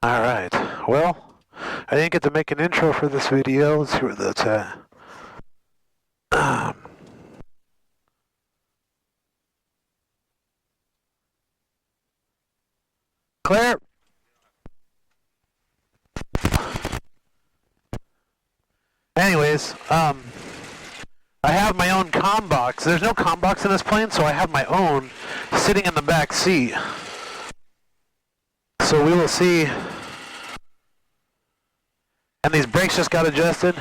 Alright, well, I didn't get to make an intro for this video. Let's see where that's at. Clear. Anyways, I have my own comm box. There's no comm box in this plane, so I have my own sitting in the back seat. So we will see. And these brakes just got adjusted.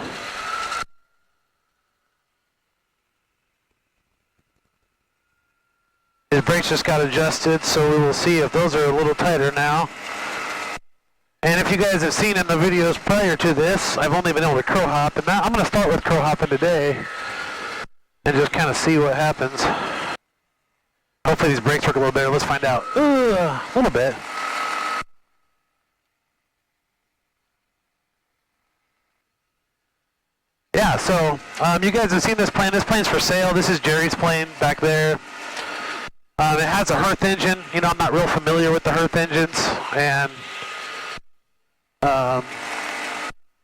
These brakes just got adjusted, so we will see if those are a little tighter now. And if you guys have seen in the videos prior to this, I've only been able to crow hop, and I'm going to start with crow hopping today and just kind of see what happens. Hopefully these brakes work a little better. Let's find out. A little bit. Yeah, so you guys have seen this plane. This plane's for sale. This is Jerry's plane back there. It has a Hearth engine. You know, I'm not real familiar with the Hearth engines. And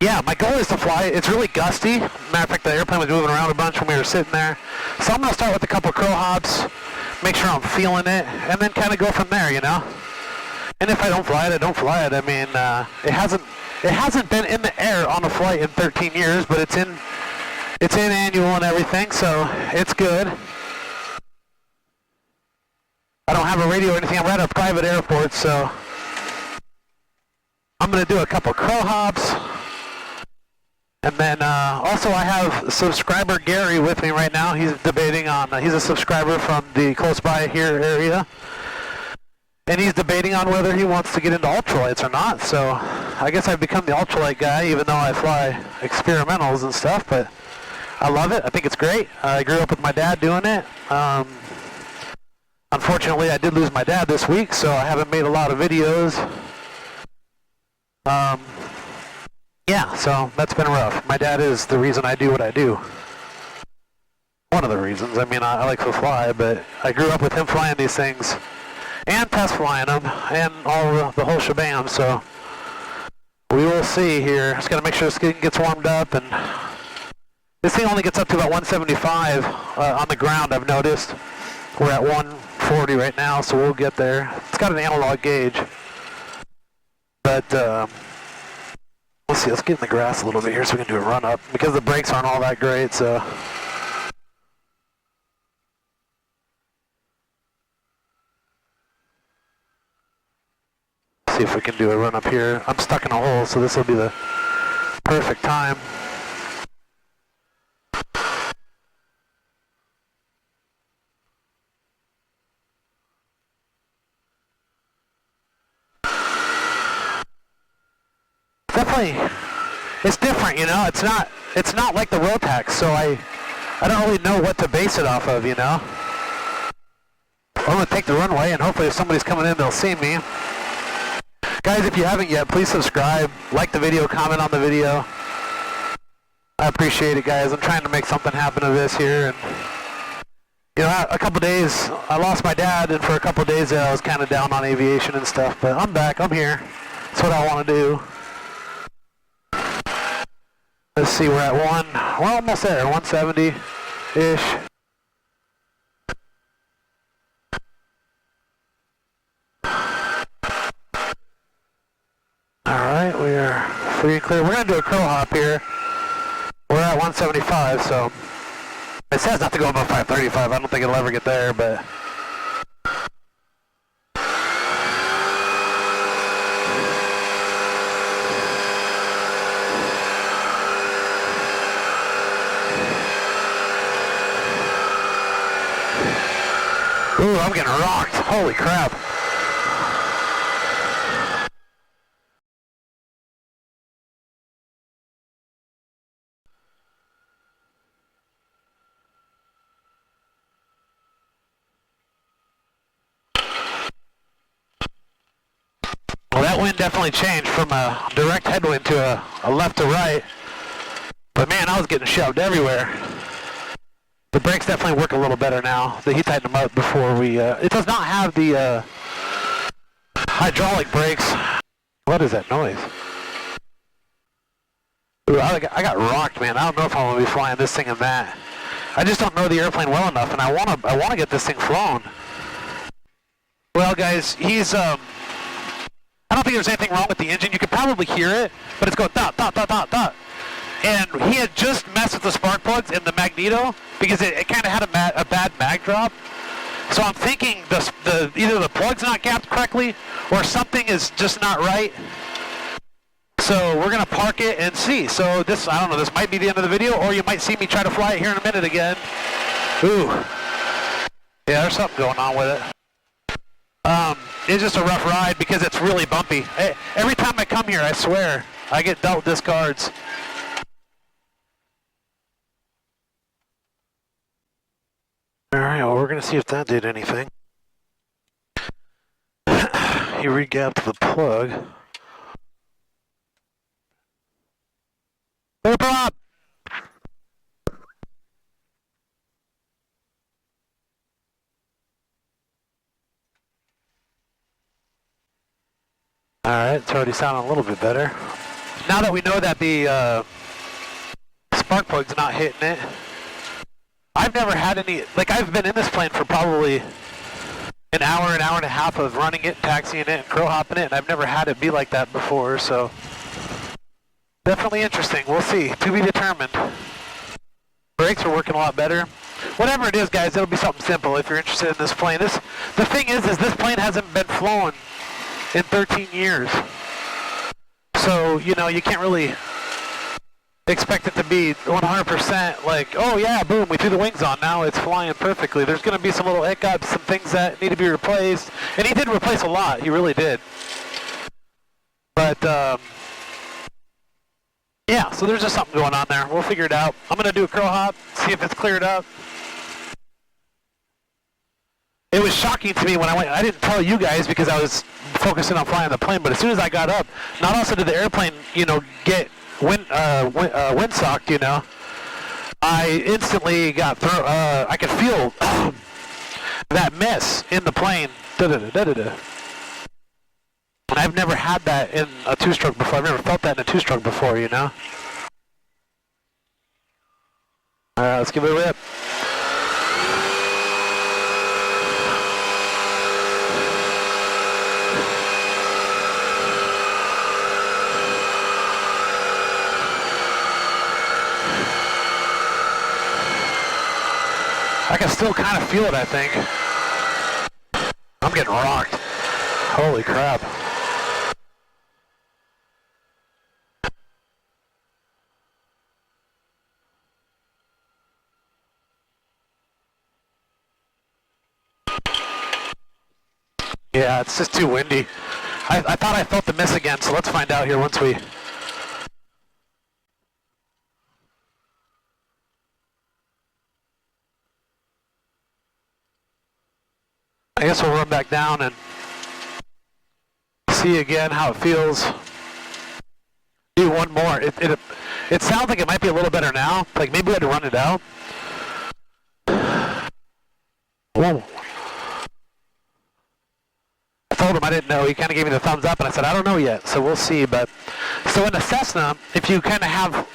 yeah, my goal is to fly. It's really gusty. Matter of fact, the airplane was moving around a bunch when we were sitting there. So I'm going to start with a couple crow hops, make sure I'm feeling it, and then kind of go from there, you know? And if I don't fly it, I don't fly it. I mean, it hasn't been in the air on a flight in 13 years, but it's in annual and everything, so it's good. I don't have a radio or anything. I'm at a private airport, so I'm going to do a couple crow hops. And then also I have subscriber Gary with me right now. He's debating on, he's a subscriber from the close by here area. And he's debating on whether he wants to get into ultralights or not. So I guess I've become the ultralight guy, even though I fly experimentals and stuff. But I love it. I think it's great. I grew up with my dad doing it. Unfortunately, I did lose my dad this week, so I haven't made a lot of videos. Yeah, so that's been rough. My dad is the reason I do what I do. One of the reasons. I mean, I like to fly, but I grew up with him flying these things and test flying them and all the whole shebang, so we will see here. Just got to make sure this thing gets warmed up, and this thing only gets up to about 175 on the ground, I've noticed. We're at 140 right now, so we'll get there. It's got an analog gauge, but let's see, let's get in the grass a little bit here so we can do a run up, because the brakes aren't all that great, so. See if we can do a run up here. I'm stuck in a hole, so this will be the perfect time. Definitely, it's different, you know. It's not like the Rotax, so I don't really know what to base it off of, you know. I'm gonna take the runway, and hopefully if somebody's coming in, they'll see me. Guys, if you haven't yet, please subscribe, like the video, comment on the video. I appreciate it, guys. I'm trying to make something happen to this here, and you know, a couple days I lost my dad, and for a couple days I was kind of down on aviation and stuff. But I'm back. I'm here. That's what I want to do. Let's see, we're at we're almost there, 170-ish. Alright, we are free and clear. We're going to do a crow hop here. We're at 175, so it says not to go above 535. I don't think it'll ever get there, but ooh, I'm getting rocked. Holy crap. Well, that wind definitely changed from a direct headwind to a left to right. But man, I was getting shoved everywhere. The brakes definitely work a little better now. He tightened them up before we, it does not have the hydraulic brakes, What is that noise? Ooh, I got rocked, man. I don't know if I'm gonna be flying this thing and that. I just don't know the airplane well enough, and I wanna get this thing flown. Well, guys, he's I don't think there's anything wrong with the engine. You could probably hear it, but it's going dot dot dot dot dot. And he had just messed with the spark plugs in the magneto because it kind of had a bad mag drop. So I'm thinking either the plug's not gapped correctly or something is just not right. So we're gonna park it and see. So this, I don't know, this might be the end of the video, or you might see me try to fly it here in a minute again. Ooh. Yeah, there's something going on with it. It's just a rough ride because it's really bumpy. Every time I come here, I swear, I get dealt discards. Alright, well, we're going to see if that did anything. He regapped the plug. Open up! Alright, it's already sounding a little bit better. Now that we know that the spark plug's not hitting it, I've never had any, like I've been in this plane for probably an hour and a half of running it, taxiing it, and crow hopping it, and I've never had it be like that before, so definitely interesting. We'll see. To be determined. Brakes are working a lot better. Whatever it is, guys, it'll be something simple if you're interested in this plane. The thing is this plane hasn't been flown in 13 years. So, you know, you can't really expect it to be 100% like, oh yeah, boom, we threw the wings on, now it's flying perfectly. There's going to be some little hiccups, some things that need to be replaced. And he did replace a lot, he really did. But, yeah, so there's just something going on there. We'll figure it out. I'm going to do a crow hop, see if it's cleared up. It was shocking to me when I went. I didn't tell you guys because I was focusing on flying the plane, but as soon as I got up, not also did the airplane, you know, get windsocked, you know, I instantly got I could feel that mess in the plane. And I've never had that in a two-stroke before. I've never felt that in a two-stroke before, you know. All right, let's give it a rip. I can still kind of feel it, I think. I'm getting rocked. Holy crap. Yeah, it's just too windy. I thought I felt the miss again, so let's find out here once we... I guess we'll run back down and see again how it feels. Do one more. It sounds like it might be a little better now. Like maybe we had to run it out. Whoa. I told him I didn't know. He kind of gave me the thumbs up, and I said I don't know yet. So we'll see. But so in a Cessna, if you kind of have,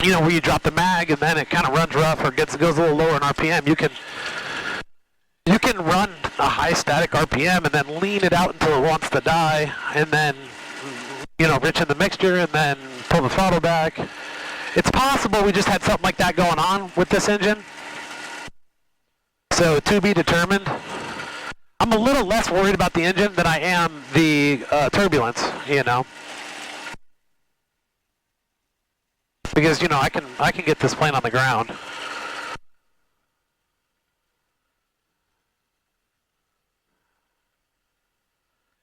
you know, where you drop the mag and then it kind of runs rough or goes a little lower in RPM, you can run a high static RPM and then lean it out until it wants to die, and then, you know, rich in the mixture and then pull the throttle back. It's possible we just had something like that going on with this engine. So to be determined. I'm a little less worried about the engine than I am the turbulence, you know. Because, you know, I can get this plane on the ground.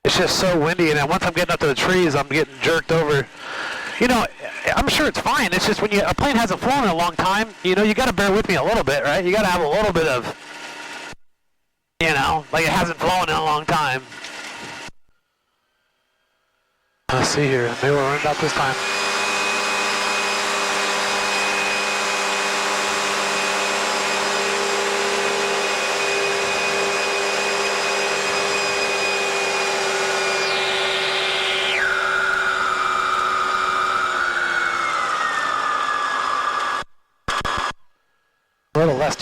It's just so windy, and then once I'm getting up to the trees, I'm getting jerked over. You know, I'm sure it's fine. It's just when a plane hasn't flown in a long time, you know, you got to bear with me a little bit, right? You got to have a little bit of, you know, like it hasn't flown in a long time. Let's see here. Maybe we'll run it out this time.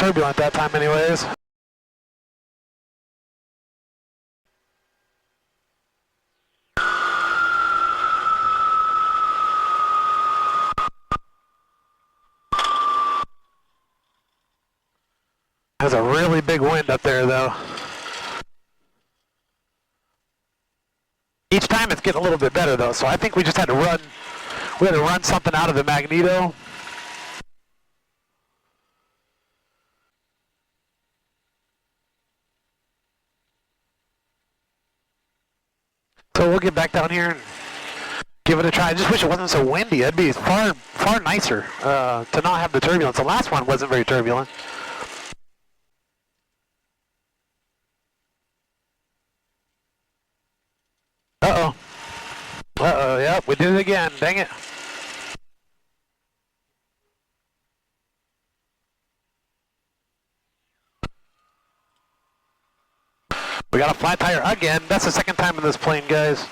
turbulent that time anyways. There's a really big wind up there though. Each time it's getting a little bit better though, so I think we just had to run something out of the magneto. So we'll get back down here and give it a try. I just wish it wasn't so windy. That'd be far nicer to not have the turbulence. The last one wasn't very turbulent. Uh-oh. Uh-oh, yep, we did it again. Dang it. We got a flat tire again. That's the second time in this plane, guys.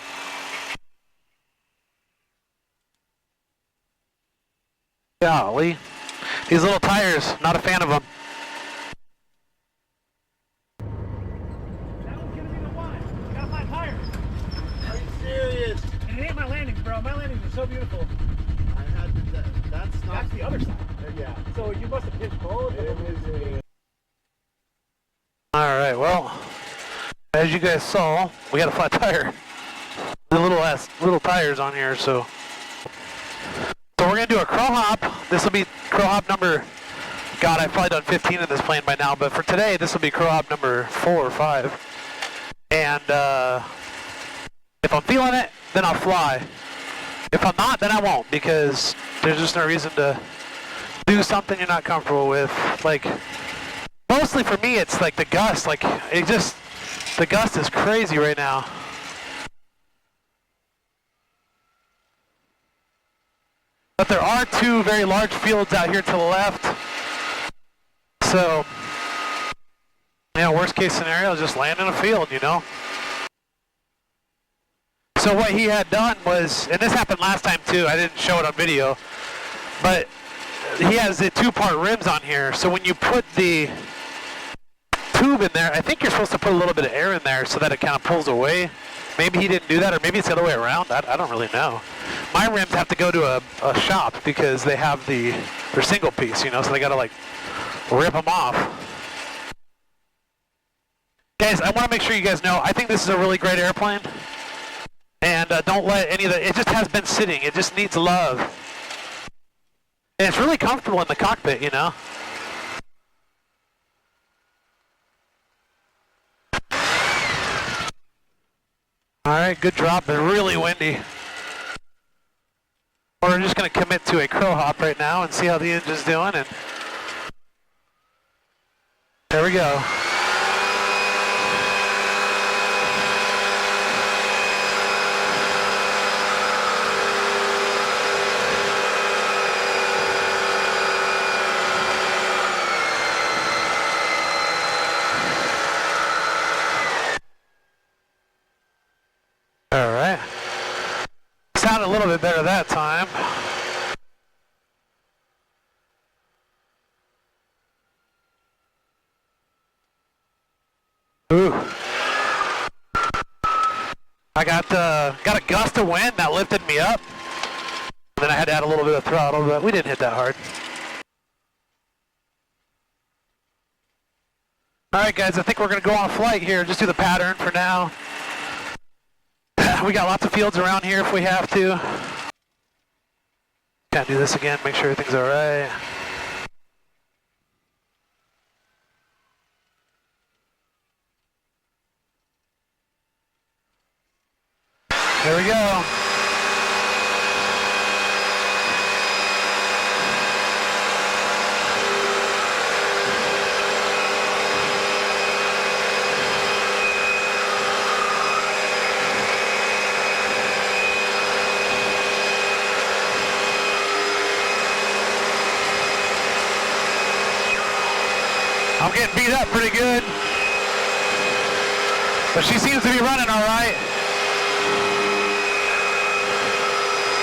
Golly. These little tires, not a fan of them. That one's gonna be the one. Got a flat tire. Are you serious? And it ain't my landings, bro. My landings are so beautiful. I had to, that's not... That's the other side. Yeah. So you must have pitched both. Alright, well, as you guys saw, we got a flat tire. The little tires on here, so we're gonna do a crow hop. This will be crow hop number, God, I've probably done 15 in this plane by now, but for today, this will be crow hop number 4 or 5. And if I'm feeling it, then I'll fly. If I'm not, then I won't, because there's just no reason to do something you're not comfortable with. Like, mostly for me, it's like the gust. Like, the gust is crazy right now. But there are two very large fields out here to the left. So, you know, worst case scenario is just land in a field, you know. So what he had done was, and this happened last time too, I didn't show it on video, but he has the two-part rims on here. So when you put the tube in there, I think you're supposed to put a little bit of air in there so that it kind of pulls away. Maybe he didn't do that, or maybe it's the other way around. I don't really know. My rims have to go to a shop because they have they're single piece, you know, so they gotta like rip them off. Guys, I want to make sure you guys know, I think this is a really great airplane. And don't let any of it just has been sitting. It just needs love. And it's really comfortable in the cockpit, you know. Alright, good drop, but really windy. We're just going to commit to a crow hop right now and see how the engine's doing. And there we go. Alright. Sounded a little bit better that time. Ooh. I got a gust of wind that lifted me up. Then I had to add a little bit of throttle, but we didn't hit that hard. Alright guys, I think we're going to go on a flight here. Just do the pattern for now. We got lots of fields around here if we have to. Gotta do this again, make sure everything's alright. Here we go. I'm getting beat up pretty good, but she seems to be running all right.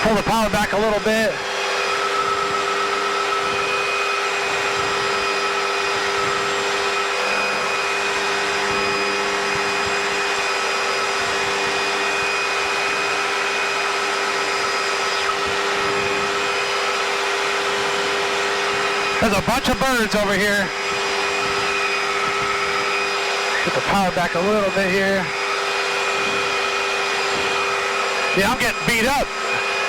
Pull the power back a little bit. There's a bunch of birds over here. Get the power back a little bit here. Yeah, I'm getting beat up.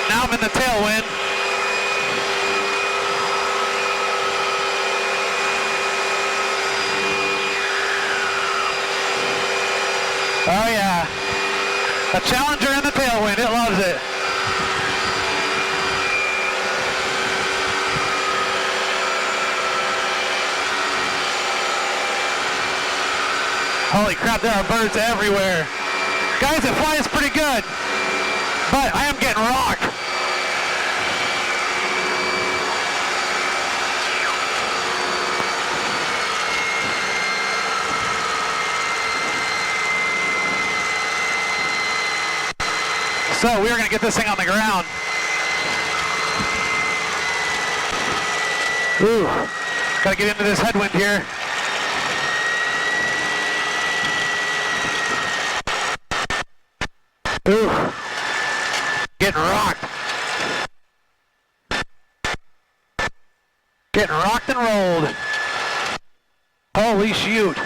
Now I'm in the tailwind. Oh yeah. A Challenger in the tailwind, it loves it. Holy crap, there are birds everywhere. Guys, it flies pretty good, but I am getting rocked. So we are going to get this thing on the ground. Ooh, got to get into this headwind here. Ooh, getting rocked. Getting rocked and rolled. Holy shoot.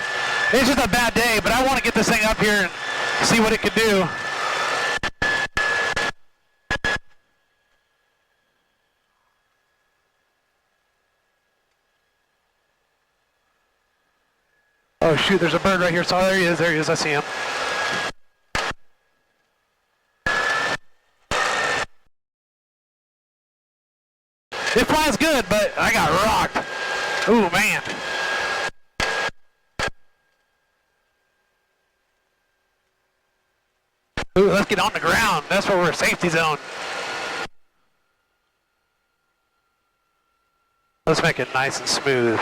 It's just a bad day, but I want to get this thing up here and see what it can do. Oh shoot, there's a bird right here. So there he is, I see him. It flies good, but I got rocked. Ooh, man. Ooh, let's get on the ground. That's where we're safety zone. Let's make it nice and smooth.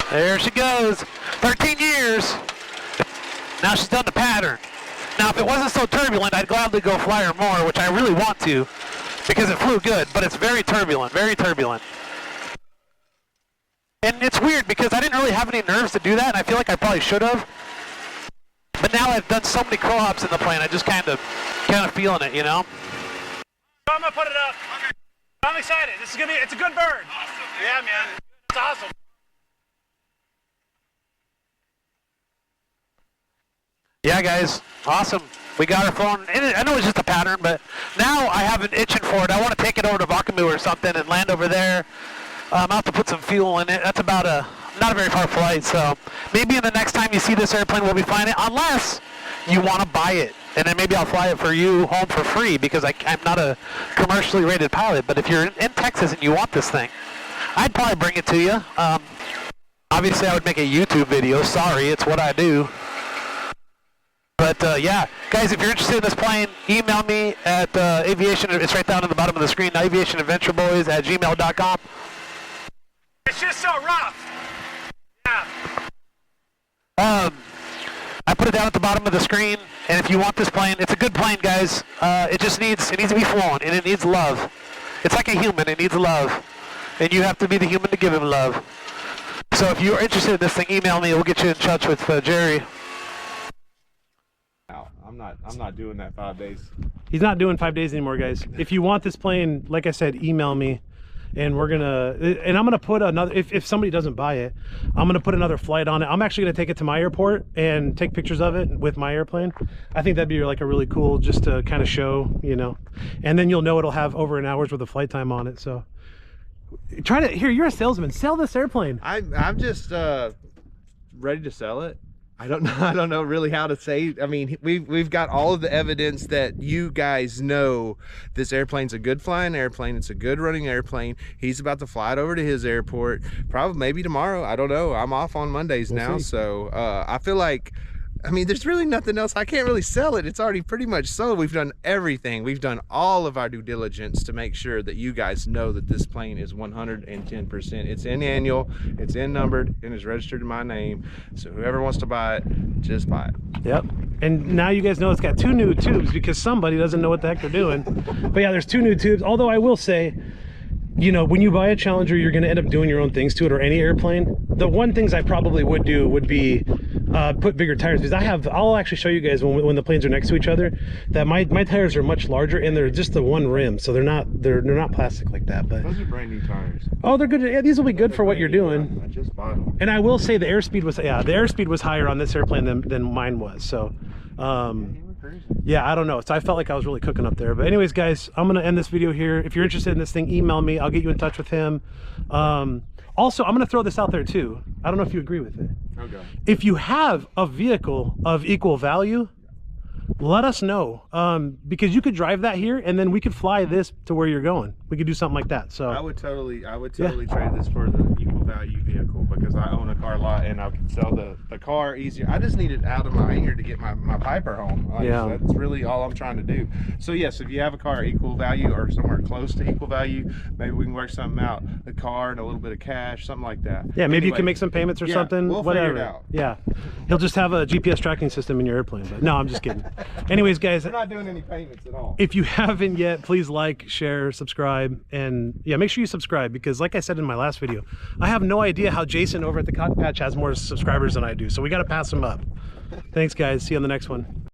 There she goes. 13 years. Now she's done the pattern. Now, if it wasn't so turbulent, I'd gladly go fly her more, which I really want to, because it flew good, but it's very turbulent, very turbulent. And it's weird, because I didn't really have any nerves to do that, and I feel like I probably should have. But now I've done so many co-ops in the plane, I just kind of feeling it, you know? I'm gonna put it up. Okay. I'm excited. This is gonna be, it's a good bird. Awesome. Yeah, man. It's awesome. Yeah, guys, awesome. We got her flown. I know it's just a pattern, but now I have an itching for it. I want to take it over to Vakamu or something and land over there. I'll have to put some fuel in it. That's about not a very far flight, so maybe in the next time you see this airplane, we'll be flying it, unless you want to buy it. And then maybe I'll fly it for you home for free, because I'm not a commercially rated pilot. But if you're in Texas and you want this thing, I'd probably bring it to you. Obviously, I would make a YouTube video. Sorry, it's what I do. But yeah, guys, if you're interested in this plane, email me at Aviation. It's right down at the bottom of the screen. aviationadventureboys@gmail.com. It's just so rough. Yeah. I put it down at the bottom of the screen, and if you want this plane, it's a good plane, guys. It needs to be flown, and it needs love. It's like a human; it needs love, and you have to be the human to give him love. So if you're interested in this thing, email me. We'll get you in touch with Jerry. I'm not doing that 5 days. He's not doing 5 days anymore, guys. If you want this plane, like I said, email me, and I'm gonna put another, if somebody doesn't buy it, I'm gonna put another flight on it. I'm actually gonna take it to my airport and take pictures of it with my airplane. I think that'd be like a really cool, just to kind of show, you know, and then you'll know it'll have over an hour's worth of flight time on it. So you're a salesman, sell this airplane. I'm just ready to sell it. I don't know really how to say. I mean, we've got all of the evidence that you guys know this airplane's a good flying airplane. It's a good running airplane. He's about to fly it over to his airport, probably maybe tomorrow. I don't know. I'm off on Mondays now, so I feel like, I mean, there's really nothing else. I can't really sell it. It's already pretty much sold. We've done everything. We've done all of our due diligence to make sure that you guys know that this plane is 110%. It's in annual, it's in numbered, and it's registered in my name. So whoever wants to buy it, just buy it. Yep. And now you guys know it's got 2 new tubes, because somebody doesn't know what the heck they're doing. But yeah, there's 2 new tubes. Although I will say, you know, when you buy a Challenger, you're going to end up doing your own things to it, or any airplane. The one things I probably would do would be put bigger tires, because I'll actually show you guys when the planes are next to each other that my tires are much larger, and they're just the one rim, so they're not plastic like that. But those are brand new tires. oh, they're good. Yeah, these will be good for what you're doing. I just bought them. And I will say the airspeed was higher on this airplane than mine was. So yeah, I don't know. So I felt like I was really cooking up there. But anyways, guys, I'm gonna end this video here. If you're interested in this thing, email me. I'll get you in touch with him. Also, I'm gonna throw this out there too. I don't know if you agree with it. Okay. If you have a vehicle of equal value, let us know, because you could drive that here and then we could fly this to where you're going. We could do something like that. So I would totally trade this for the equal value vehicle, because I own a car lot and I can sell the car easier. I just need it out of my ear to get my Piper home. Like, yeah, that's really all I'm trying to do. So yes, if you have a car equal value or somewhere close to equal value, maybe we can work something out. The car and a little bit of cash, something like that. Yeah, maybe you can make some payments or something. We'll whatever. figure it out. Yeah, he'll just have a GPS tracking system in your airplane. But no, I'm just kidding. Anyways, guys, we're not doing any payments at all. If you haven't yet, please like, share, subscribe, and yeah, make sure you subscribe, because like I said in my last video, I have no idea how Jason over at the Cotton Patch has more subscribers than I do, so we got to pass him up. Thanks, guys. See you on the next one.